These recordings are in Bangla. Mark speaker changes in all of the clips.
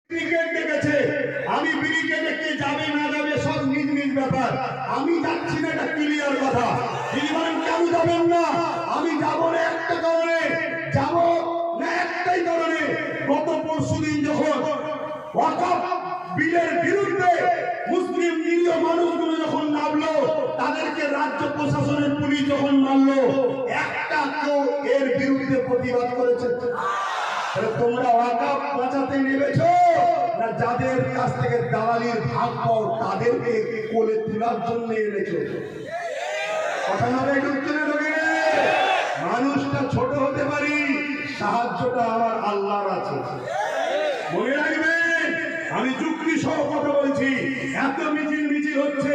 Speaker 1: ব্রিগেড ডেকেছে, আমি ব্রিগেডে কে যাবে না যাবে সব নিজ নিজ ব্যাপার, আমি যাচ্ছি না, এটা ক্লিয়ার কথা। তিনি বলেন কেন যাবেন না? আমি যাব না একটা কারণে, যাব না একটাই কারণে, গত পরশুদিন যখন ওয়াকফ বিলের বিরুদ্ধে মুসলিম নিরীহ মানুষগুলো যখন নামলো, তাদেরকে রাজ্য প্রশাসনের পুলিশ যখন মারলো, একটা কেউ এর বিরুদ্ধে প্রতিবাদ করেছে? তোমরা ওয়াকফ বাঁচাতে নেমেছো না যাদের কাছ থেকে দালালির ভাগ পাও তাদেরকে কোলে তোলার জন্য এনেছো? কথা না একটু উত্তরে ঢোকে। মানুষটা ছোট হতে পারি, সাহায্যটা আমার আল্লাহর আছে। মনে রাখবেন, আমি যুক্তি সহ কথা বলছি। এত মিছিল হচ্ছে,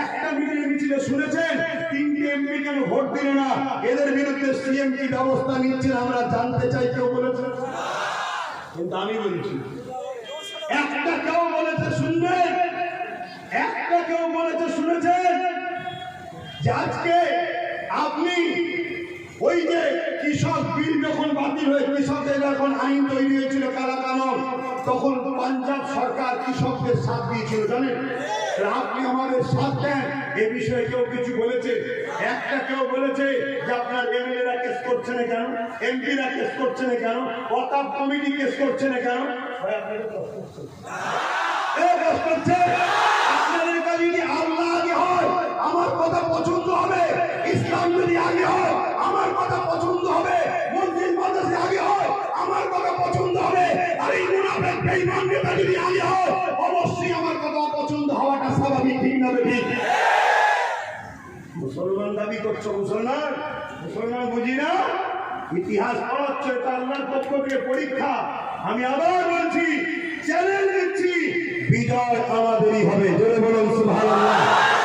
Speaker 1: একটা মিছিলে শুনেছেন 3টে এমপি কেন ভোট দিল না? এদের বিরুদ্ধে সিএম কি ব্যবস্থা নিচ্ছেন আমরা জানতে চাই। কেউ বলেছেন? কিন্তু আমি বলছি, একটা কেউ বলেছে শুনবেন, একটা কেউ বলেছে শুনেছেন যে আজকে আপনি ওই যে কৃষক বিল যখন বাতিল হয়ে কৃষকদের যখন আইন তৈরি হয়েছিল কালা কানুন, তখন পাঞ্জাব সরকার কৃষকদের সাথ দিয়েছিল, জানেন? আপনি আমাদের সাথ দেন, এ বিষয়ে কেউ কিছু বলেছে? একটা কেউ বলেছে যে আপনার এমএলএরা কেস করছে না কেন, এমপিরা কেস করছে না কেন, ওয়াকফ কমিটি কেস করছে না কেন? আপনাদের কাছে যদি আল্লাহ আগে হয় আমার কথা পছন্দ হবে, ইসলাম যদি আগে হয় আমার কথা পছন্দ হবে, মসজিদ মাদ্রাসা আগে হয় আমার কথা পছন্দ হবে, আর এই মুনাফিক বেঈমান নেতা যদি আগে হয় অবশ্যই আমার কথা অপছন্দ হওয়াটা স্বাভাবিক, ঠিক না ঠিক? মুসলমান দাবি করছো, মুসলমান বুঝি না, ইতিহাস পড়াচ্ছ, এটা আল্লাহর পক্ষ থেকে পরীক্ষা। আমি আবার বলছি, চ্যালেঞ্জ দিচ্ছি, বিজয় আমাদেরই হবে। জোরে বলুন সুবহানাল্লাহ,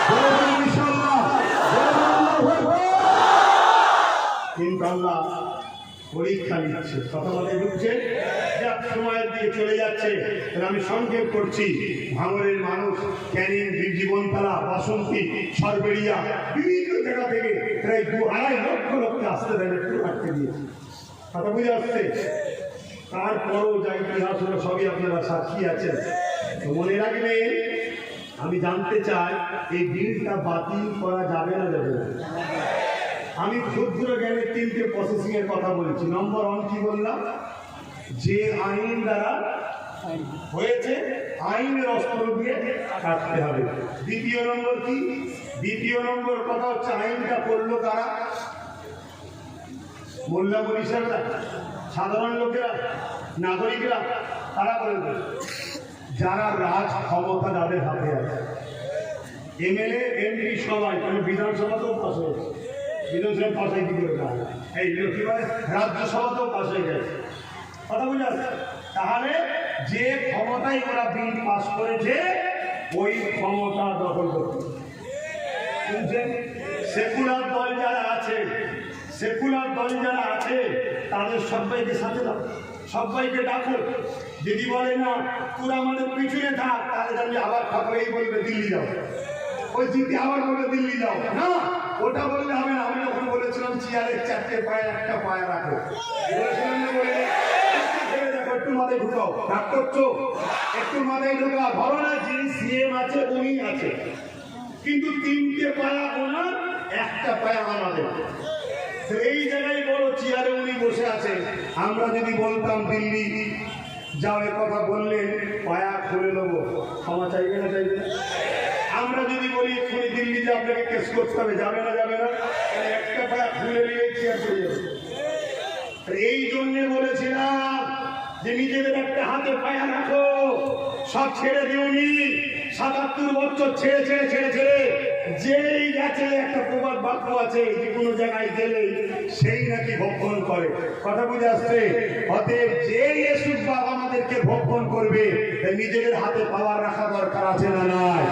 Speaker 1: জোরে বলুন ইনশাআল্লাহ, জোরে বলুন আল্লাহু আকবার। কিন্তু আল্লাহ পরীক্ষা নিচ্ছে, কথা বলে ঢুকছে, যা সময়ের দিকে চলে যাচ্ছে। আমি সংক্ষেপ করছি। ভাঙড়ের মানুষ ক্যানিং, জীবনতলা, বাসন্তী, সরবেরিয়া, বিভিন্ন জায়গা থেকে প্রায় 2-2.5 লক্ষ লোককে আসতে দেয়, একটু আটকে দিয়েছে। কথা বুঝে আসছে? তারপরও যা ইতিহাস হলো সবই আপনারা সাক্ষী আছেন। তো মনে রাখবেন, আমি জানতে চাই এই বিলটা বাতিল করা যাবে না যাবে না? আমি ক্ষুদ্র জ্ঞানের 3টে প্রসেসিং এর কথা বলছি। নম্বর 1 কি বললাম? যে আইন দ্বারা হয়েছে আইনের অস্ত্র দিয়ে কাটতে হবে। দ্বিতীয় নম্বর কি? দ্বিতীয় নম্বর কথা হচ্ছে আইনটা করলো কারা? মোল্লা বরিশালরা, সাধারণ লোকেরা, নাগরিকরা, তারা করে দেবে। যারা রাজ ক্ষমতা যাদের হাতে আছে, এমএলএ এমপি সবাই, কারণ বিধানসভাতেও পাস হয়েছে, বিধানসভা পাস হয়ে কি করে কাজ, এই কি বলে রাজ্যসভাতেও পাস হয়ে গেছে। কথা বুঝে আসছে? তাহলে যে ক্ষমতায় ওরা বিল পাস করেছে ওই ক্ষমতা দখল করতে বুঝছেন? সেকুলার দল যারা আছে, সেকুলার দল যারা আছে তাদের সবাইকে সাথে দাও, সবাইকে ডাকো। যদি বলে না তোরা আমাদের পিছনে থাক, তাহলে জানলে আবার ঠাকুর এই বলবে দিল্লি যাও, ওই জিতে আবার বলবে দিল্লি যাও। না, ওটা বললে হবে না। আমি যখন বলেছিলাম চেয়ারের 4টে পায়ে একটা পায়ে রাখো, বলেছিলাম না? বলে একটু মাথায় ঢুকাও, ডাক করছো, একটু মাথায় ঢুকা। ধরো না যিনি সিএম আছে উনি আছে, কিন্তু 3টে পায়া ওনার, একটা পায়া আমাদের। এই জায়গায় বড় চেয়ারে উনি বসে আছে। আমরা যদি বলতাম দিল্লি যাও, এ কথা বললেন পায়া খুলে নেবো, ক্ষমা চাইবে না চাইবে না? আমরা যদি বলি এক্ষুনি দিল্লি যে আপনাকে কেস করতে হবে, যাবে না যাবে না? একটা পায়া খুলে নিয়ে চেয়ার চলে যাবে। এই জন্য বলেছিলাম যে নিজেদের একটা হাতে পায়া রাখো, সব ছেড়ে দিওনি। ৭৭ বছর ছেড়ে ছেড়ে ছেড়ে ছেড়ে যেই গেছে, একটা প্রবাদ বাক্য আছে, যে কোনো জায়গায় গেলে সেই নাকি ভক্ষণ করে। কথা বুঝে আসছে? অতএব যেই এসুক বাবা আমাদেরকে ভক্ষণ করবে, নিজেদের হাতে পাওয়ার রাখা দরকার আছে না নাই?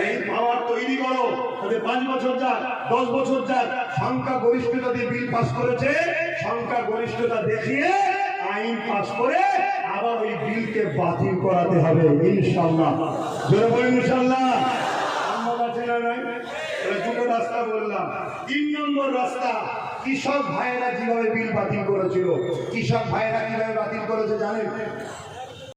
Speaker 1: এই পাওয়ার তৈরি করো, তাদের 5 বছর যাক, 10 বছর যাক, সংখ্যা গরিষ্ঠতা দিয়ে বিল পাস করেছে, সংখ্যা গরিষ্ঠতা দেখিয়ে আইন পাস করে আবার ওই বিলকে বাতিল করাতে হবে ইনশাআল্লাহ। জোরে বলেন ইনশাআল্লাহ। সম্ভব আছে না নাই? দুটো রাস্তা বললাম। 3 নম্বর রাস্তা, কৃষক ভাইয়েরা কিভাবে বিল বাতিল করেছিল। কৃষক ভাইয়েরা কিভাবে বাতিল করেছে জানেন?